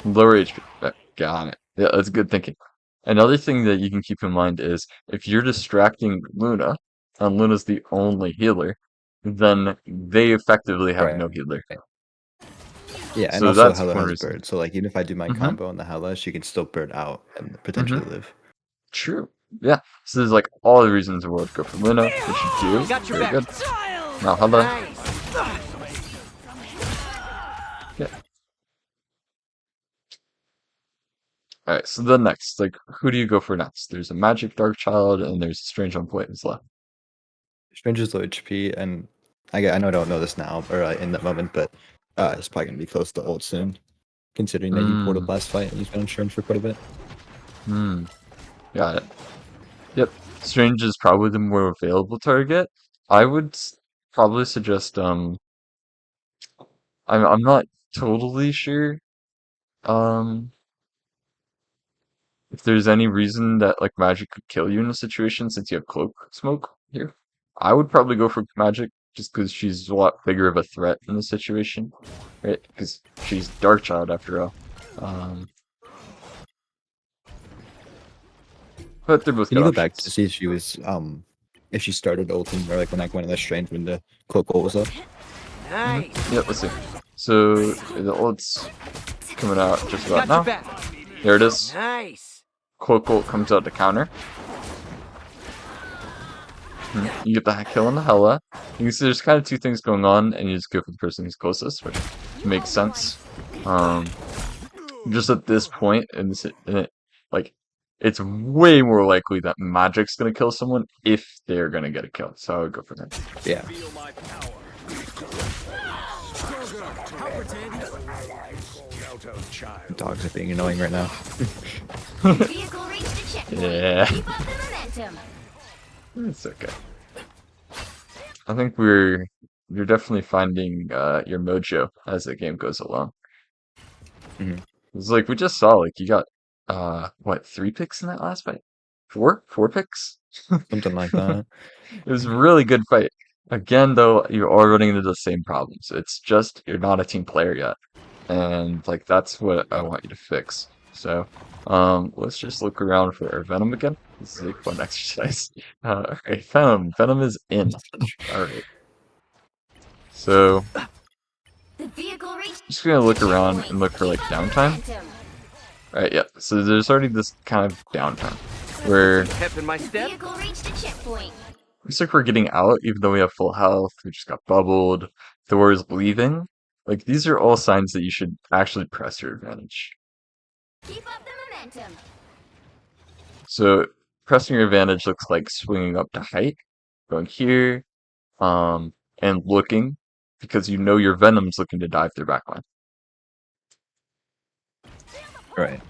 Lower HP. Got it. Yeah, that's good thinking. Another thing that you can keep in mind is if you're distracting Luna, and Luna's the only healer, then they effectively have Right. no healer. Yeah, and So also that's Hela one has reason. bird. So like even if I do my Mhm. combo on the Hela, she can still bird out and potentially live. True. Yeah. So there's like all the reasons in the world to go for Luna, which you do. Got your Very back. good. Now Hala. Nice. Yeah. Alright, so then next, like, who do you go for next? There's a Magic Dark Child and there's a Strange on Flames left. Stranger's low HP, and I know I don't know this now or in that moment, but it's probably gonna be close to ult soon, considering that he portaled last fight and he's been on Strange for quite a bit. Got it. Yep. Strange is probably the more available target. I would probably suggest I'm not totally sure um if there's any reason that like magic could kill you in a situation since you have cloak smoke here. I would probably go for magic just because she's a lot bigger of a threat in the situation, right? Because she's Dark Child after all. Um, but they're both Can good you go back to options. see if she was if she started ulting or like when I went in the Strange when the cloak ult was up? Nice. Yep, let's see. So the ult's coming out just about Got your now. back. There it is. Nice. Cloak ult comes out to counter. You get the kill on the Hela. You can see there's kind of two things going on, and you just go for the person who's closest, which makes sense. Just at this point like, it's way more likely that Magic's gonna kill someone if they're gonna get a kill. So I would go for that. Yeah. Dogs are being annoying right now. Vehicle reached the checkpoint. Yeah, Keep up the momentum. it's okay. I think you're definitely finding your mojo as the game goes along. Mhm. It's like we just saw, like you got what, 3 picks in that last fight? 4 picks? Something like that. It was a really good fight. Again, though, you're all running into the same problems. It's just you're not a team player yet, and like that's what I want you to fix. So, let's just look around for our Venom again. This is a fun exercise. Alright, Venom. Venom is in. Alright. So, The vehicle reached just gonna look the around checkpoint. and look for like Keep up the downtime. momentum. Alright, yeah. So there's already this kind of downtime where Pep in my The step. vehicle reached the checkpoint. looks like we're getting out, even though we have full health. We just got bubbled. Thor's leaving. Like these are all signs that you should actually press your advantage. Keep up the momentum. So pressing your advantage looks like swinging up to height, going here, and looking because you know your Venom's looking to dive their backline. Right.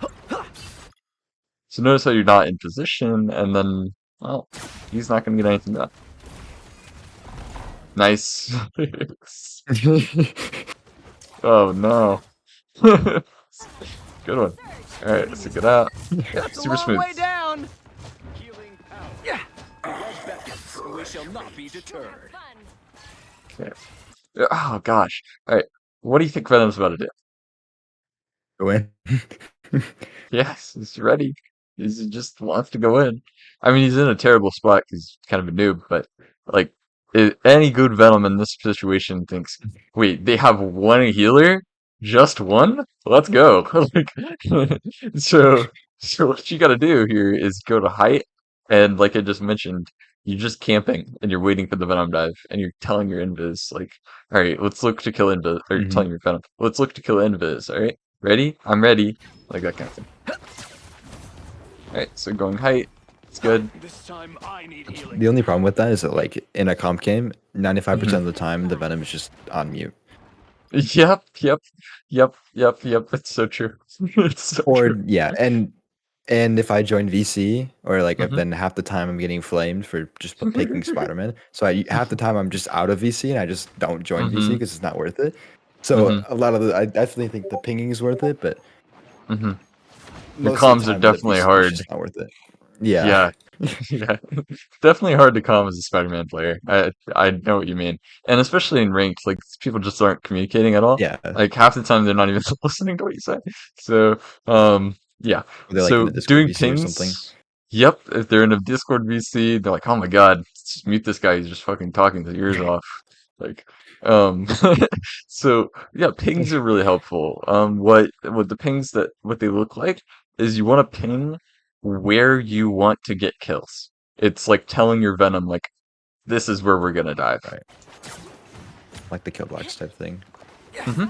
So notice how you're not in position, and then, well, he's not going to get anything done. Nice. Oh no. Good one. Alright, let's take it out. Yeah, That's a super long smooth. way down. Yeah. We shall not be deterred. Okay. Oh gosh. Alright, what do you think Venom's about to do? Go in. Yes, he's ready. He just wants to go in. I mean, he's in a terrible spot because he's kind of a noob, but like any good Venom in this situation thinks, wait, they have one healer? Just one? Let's go. Like, so what you got to do here is go to height And like I just mentioned, you're just camping and you're waiting for the Venom dive, and you're telling your Invis like, "All right, let's look to kill Invis," or Hmm. telling your Venom, "Let's look to kill Invis." All right, ready? I'm ready. Like that kind of thing. All right, so going height, it's good. This time I need healing. The only problem with that is that like in a comp game, 95% Mhm. of the time the Venom is just on mute. Yep, yep, yep. It's so true. It's so Or true. yeah, and if I join VC or like Mhm. then half the time I'm getting flamed for just picking Spider-Man. So half the time I'm just out of VC and I just don't join VC Mhm. because it's not worth it. So Mhm. a lot of I definitely think the pinging is worth it, but Mhm. The most of the comms are time the definitely VC is hard. just not worth it. Yeah. Yeah, yeah. Definitely hard to calm as a Spider-Man player. I know what you mean, and especially in ranked, like people just aren't communicating at all. Yeah. Like half the time they're not even listening to what you say. So, yeah. They're like in So the Discord doing VC or something. pings. Yep. If they're in a Discord VC, they're like, "Oh my God, just mute this guy. He's just fucking talking his ears off." Like, um. So yeah, pings are really helpful. What the pings that what they look like is you want to ping where you want to get kills. It's like telling your Venom, like, this is where we're gonna dive. Right. Like the kill box type thing. Hmm.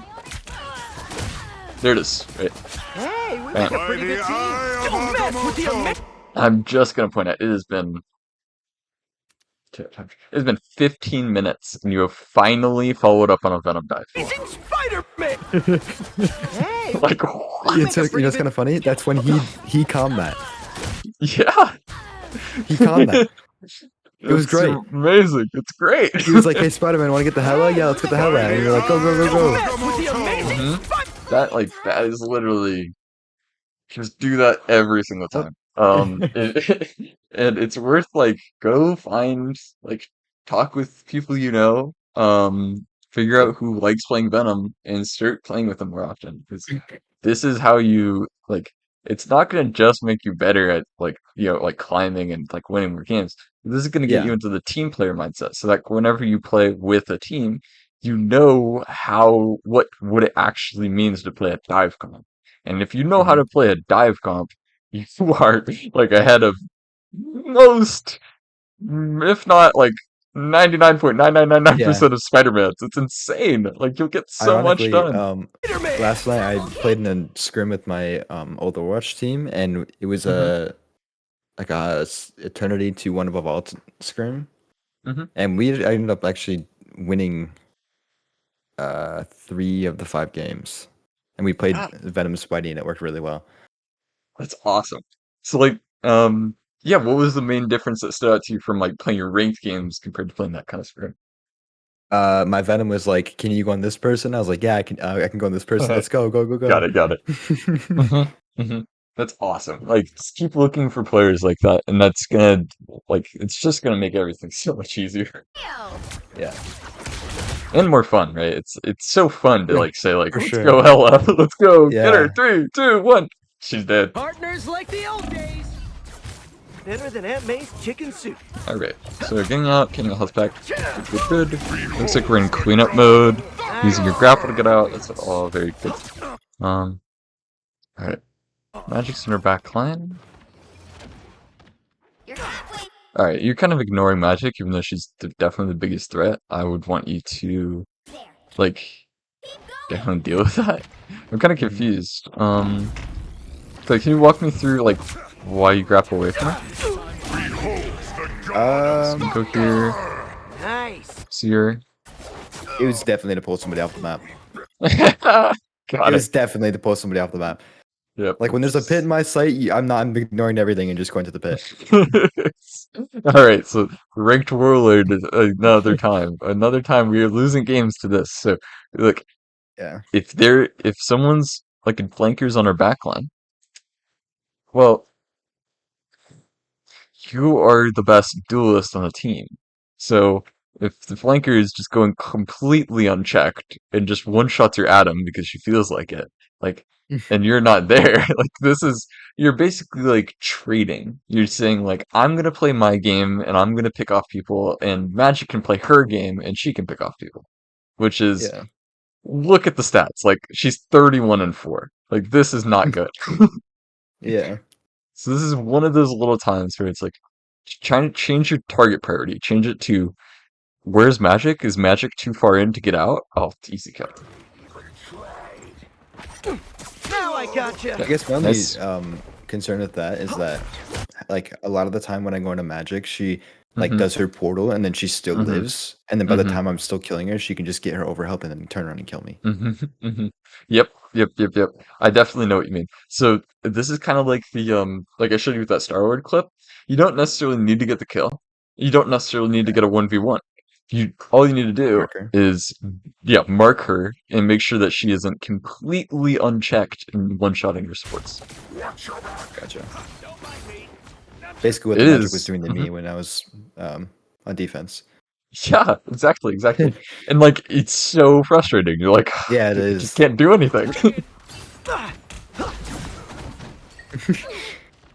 There it is. Right. Hey, we Bam. make a pretty good team. Don't mess with the amazing I'm just gonna point out it's been 15 minutes and you have finally followed up on a Venom dive. Spider-Man. Hey, Like, we what? make a You know pretty what's kind of funny? That's when he calmed that. Yeah. He calmed that. It was It's great. amazing. It's great. He was like, "Hey, Spider-Man, want to get the hella? Yeah, let's get the hella." And you're like, "Go, go, go, don't go!" mess with the amazing Mhm. That is literally just do that every single time. And it's worth like go find like talk with people you know, figure Yep. out who likes playing Venom and start playing with them more often. Because this is how you like. It's not gonna just make you better at like like climbing and like winning more games. This is gonna get you Yeah. into the team player mindset, so that whenever you play with a team, you know how what it actually means to play a dive comp. And if you know how Hmm. to play a dive comp, you are like ahead of most, if not like Yeah. 99.9999% of Spider-Mans. It's insane. Like you'll get so much Ironically, done. Spider-Man. last night I played in a scrim with my old Overwatch team, and it was Hmm. a eternity to one above all scrim, Hmm. and I ended up actually winning 3 of the 5 games, and we played Ah, Venom Spidey, and it worked really well. that's awesome. So like, yeah, what was the main difference that stood out to you from like playing your ranked games compared to playing that kind of script? My Venom was like, "Can you go on this person?" I was like, "Yeah, I can. I can go on this person. Let's go, go, go, Got go." it, got it. Hmm. That's awesome. Like, just keep looking for players like that, and that's gonna, like, it's just gonna make everything so much easier Yeah, and more fun, right? It's so fun to yeah, like say like, for let's sure. go Hella, let's go get her, Yeah, 3, 2, 1. She's dead. Partners like the old days. Better than Aunt May's chicken soup. All right, so getting out, getting a health pack, good. Looks like we're in cleanup mode. Using your grapple to get out. That's all very good. All right, Magic's in her back line. You're halfway All right, you're kind of ignoring Magic, even though she's definitely the biggest threat. I would want you to there. like Keep going. definitely deal with that. I'm kind of mhm. confused. So can you walk me through like why you grapple away from her? So Um, go here, Nice. see her. it was definitely to pull somebody off the map. Got It it. was definitely to pull somebody off the map. Yep. Like when there's a pit in my sight, I'm ignoring everything and just going to the pit. All right, so ranked warlord is another time we are losing games to this. So look, Yeah. if someone's like in flankers on our back line, well, you are the best duelist on the team. So if the flanker is just going completely unchecked and just one shots your Atom because she feels like it, like, and you're not there, like you're basically like trading. You're saying like I'm gonna play my game and I'm gonna pick off people, and Magic can play her game and she can pick off people, which is Yeah. look at the stats. Like she's 31-4. Like this is not good. Yeah. So this is one of those little times where it's like trying to change your target priority. Change it to where's magic? Is magic too far in to get out? Oh, easy kill. Now I gotcha. I guess my only Nice. concern with that is that like a lot of the time when I go into magic, she like Mm-hmm. does her portal and then she still Mm-hmm. lives, and then by the Mm-hmm. time I'm still killing her, she can just get her overhelp and then turn around and kill me. Mm-hmm. Yep. I definitely know what you mean. So this is kind of like the like I showed you with that Star Wars clip. You don't necessarily need to get the kill. You don't necessarily need to Okay. get a 1v1. All you need to do Marker. is mark her and make sure that she isn't completely unchecked in one-shotting your supports. Gotcha. Basically, what It the magic was is. doing to me when I was on defense. Yeah, exactly. And like it's so frustrating. You're like, Yeah, it I just is. can't do anything.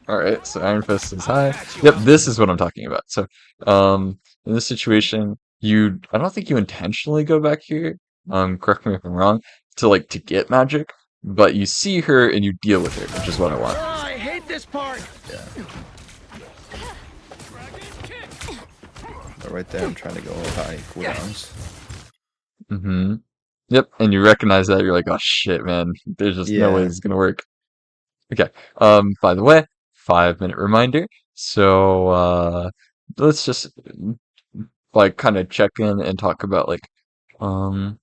All right, so Iron Fist is high. Yep, this is what I'm talking about. So, in this situation, I don't think you intentionally go back here. Correct me if I'm wrong, to get magic, but you see her and you deal with her, which is what I want. Oh, I hate this part. Yeah. But right there, I'm trying to go high cooldowns. Mm-hmm. Yep, and you recognize that you're like, oh shit, man, there's just no way Yeah. this is gonna work. Okay. By the way, 5 minute reminder. So, let's just like kind of check in and talk about um,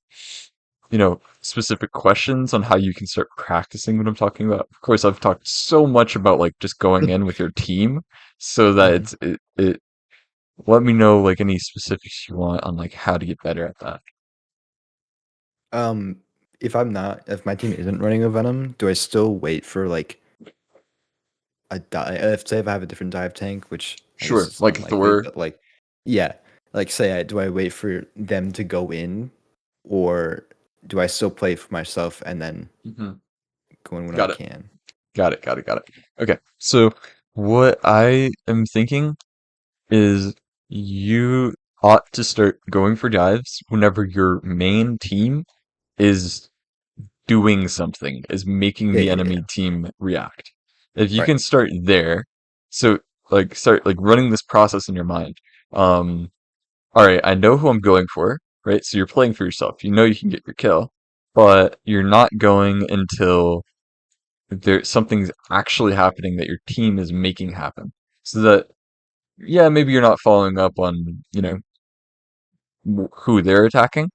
specific questions on how you can start practicing what I'm talking about. Of course, I've talked so much about like just going in with your team so that Mhm. it let me know like any specifics you want on like how to get better at that. Um, if my team isn't running a Venom, do I still wait for like a dive? If I have a different dive tank, which I guess Sure, is like unlikely, Thor. but like, yeah, like do I wait for them to go in, or do I still play for myself and then Mhm. go in when I Got it. can? Got it. Okay, so what I am thinking is you ought to start going for dives whenever your main team is doing something, is making Yeah, the yeah, yeah. enemy team react. If you Right. can start there, so like start like running this process in your mind. Um, all right, I know who I'm going for, right? So you're playing for yourself. You know you can get your kill, but you're not going until something's actually happening that your team is making happen. So that yeah, maybe you're not following up on, who they're attacking,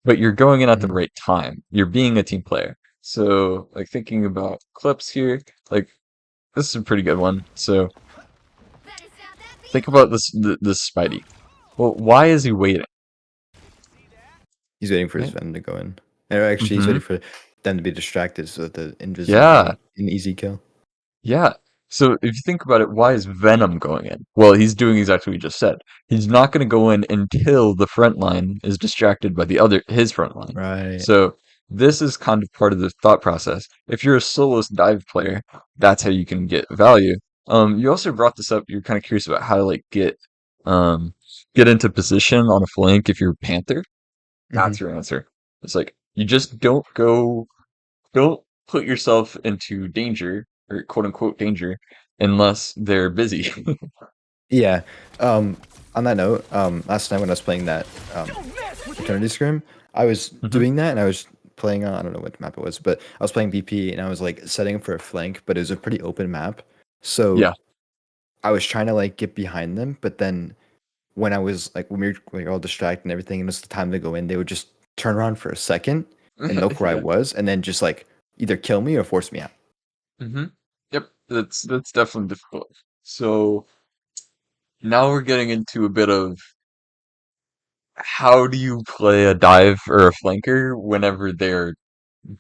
but you're going in at the Mhm. right time. You're being a team player. So, like thinking about clips here, like this is a pretty good one. So Better stop that think vehicle. about this Spidey. Well, why is he waiting? He's waiting for his Right? Venom to go in. Or actually, he's Mm-hmm. waiting for them to be distracted so that the invis is Yeah, an easy kill. yeah. So if you think about it, why is Venom going in? Well, he's doing exactly what you just said. He's not going to go in until the front line is distracted by his front line. Right. So this is kind of part of the thought process. If you're a soloist dive player, that's how you can get value. You also brought this up. You're kind of curious about how to like um, get into position on a flank if you're Panther. Hmm. That's your answer. It's like you just don't put yourself into danger or quote unquote danger unless they're busy. Yeah. Um, on that note, last night when I was playing that Don't mess with the Eternity Scrim, I was Hmm. doing that and I was playing on, I don't know what map it was, but I was playing BP and I was like setting up for a flank, but it was a pretty open map. So Yeah. I was trying to like get behind them, but then when I was like when we were like, all distracted and everything and it was the time to go in, they would just turn around for a second and look where I Yeah. was and then just like either kill me or force me out. Hmm. Yep. That's definitely difficult. So now we're getting into a bit of how do you play a dive or a flanker whenever they're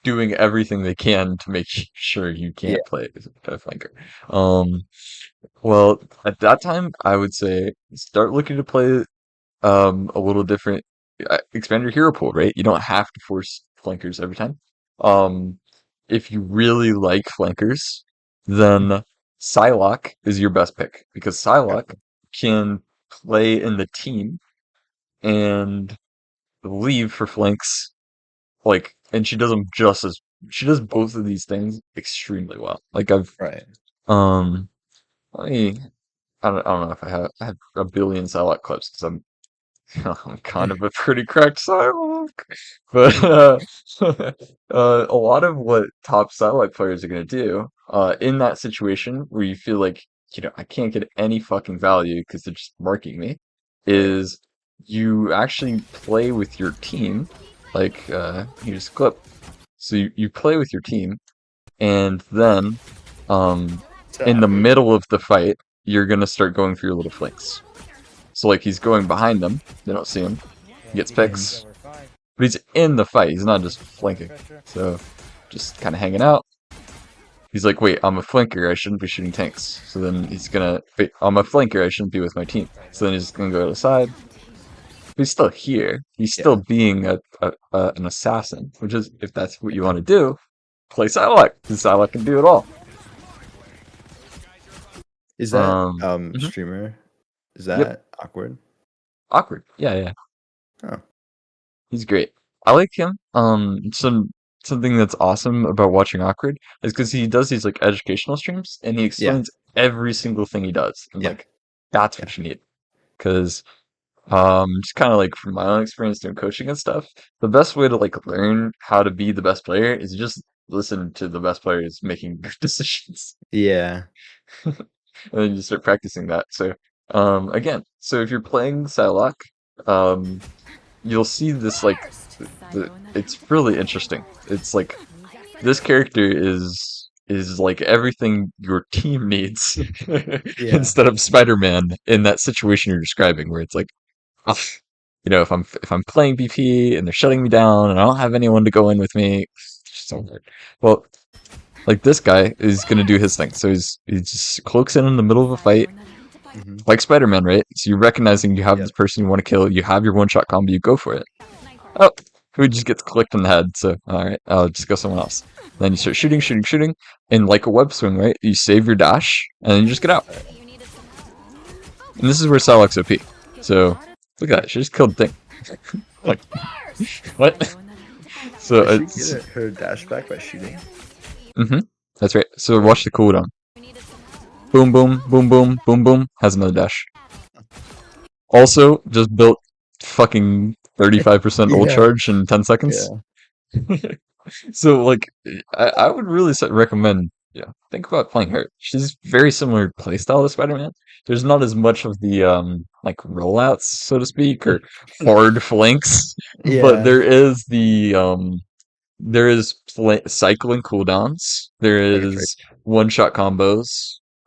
doing everything they can to make sure you Yeah. can't play a flanker. Um, well, at that time, I would say start looking to play a little different. Expand your hero pool, right? You don't have to force flankers every time. Um, if you really like flankers, then Psylocke is your best pick because Psylocke Gotcha. can play in the team and leave for flanks. Like, and she does both of these things extremely well. Like Right. um, let me I don't know if I have a billion Psylocke clips because I'm I'm kind of a pretty cracked Psylocke, but a lot of what top Psylocke players are gonna do, in that situation where you feel like I can't get any fucking value because they're just marking me, Right. is you actually play with your team. Like here's a clip. So you play with your team, and then um, It's in the awkward. middle of the fight, you're gonna start going through your little flanks. So like he's going behind them, they don't see him. He gets Mhm. picks, but he's in the fight. He's not just flanking. So just kind of hanging out. He's like, wait, I'm a flanker. I shouldn't be shooting tanks. So then he's gonna, wait, I'm a flanker. I shouldn't be with my team. So then he's gonna go to the side. But he's still here. He's still Yeah. being an assassin, which is, if that's what you want to do, play Psylocke. Because Psylocke can do it all. Is that Mhm. streamer? Is Yep. that awkward? Awkward. Yeah, yeah. Oh. He's great. I like him. Something that's awesome about watching Awkward is because he does these like educational streams and he Yeah. explains every single thing he does. And Yeah. like that's Yeah. what you need. Because just kind of like from my own experience doing coaching and stuff, the best way to like learn how to be the best player is you just listen to the best players making good decisions. Yeah. And then you start practicing that. So again, so if you're playing Psylocke, um you'll see this like it's really interesting. It's like this character is like everything your team needs Yeah. instead of Spider-Man in that situation you're describing where it's like ugh, if I'm playing BP and they're shutting me down and I don't have anyone to go in with me, it's so hard. Well, like this guy is gonna do his thing. So he just cloaks in the middle of a fight Hmm. like Spider-Man, right? So you're recognizing you have Yep. this person you want to kill, you have your one-shot combo, you go for it. Oh, who just gets clicked in the head? So, all right, I'll just go someone else. Then you start shooting, shooting, shooting, and like a web swing, right? You save your dash, and then you just get out. Alright. And this is where Psylocke's OP. So, look at that, she just killed the thing. Like, what? So, Does she it's, get her dash back by shooting? mm-hmm, that's right. So, watch the cooldown. Boom, boom, boom, boom, boom, boom, has another dash. Also, just built fucking 35% ult Yeah. charge in 10 seconds. Yeah. So, like, I would really recommend, think about playing her. She's very similar playstyle to Spider-Man. There's not as much of the, like, rollouts, so to speak, or hard flanks, but Yeah. there is cycling cooldowns, there Like a trade. is one-shot combos,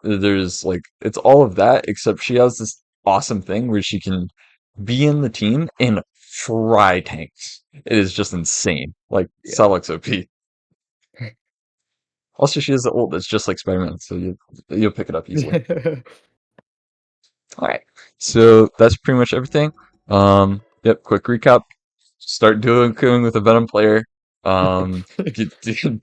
there's, like, it's all of that, except she has this awesome thing where she can be in the team and fry tanks. It is just insane. Like Yeah. Psylocke's OP. Also, she has the ult that's just like Spider-Man, so you'll pick it up easily. All right, so that's pretty much everything. Yep. Quick recap. Start doing with a Venom player.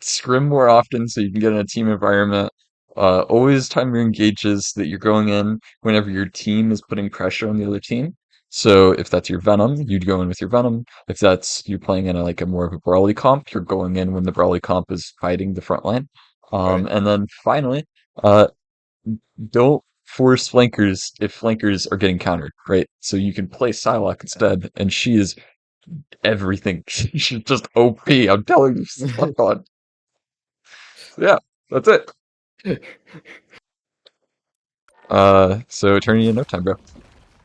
Scrim more often so you can get in a team environment. Always time your engages that you're going in whenever your team is putting pressure on the other team. So if that's your Venom, you'd go in with your Venom. If that's you playing in a more of a brawly comp, you're going in when the brawly comp is fighting the front line. Right. And then finally, uh, don't force flankers if flankers are getting countered, right? So you can play Psylocke instead, and she is everything. She's just OP. I'm telling you, fuck on. Yeah, that's it. So Eternity in no time, bro.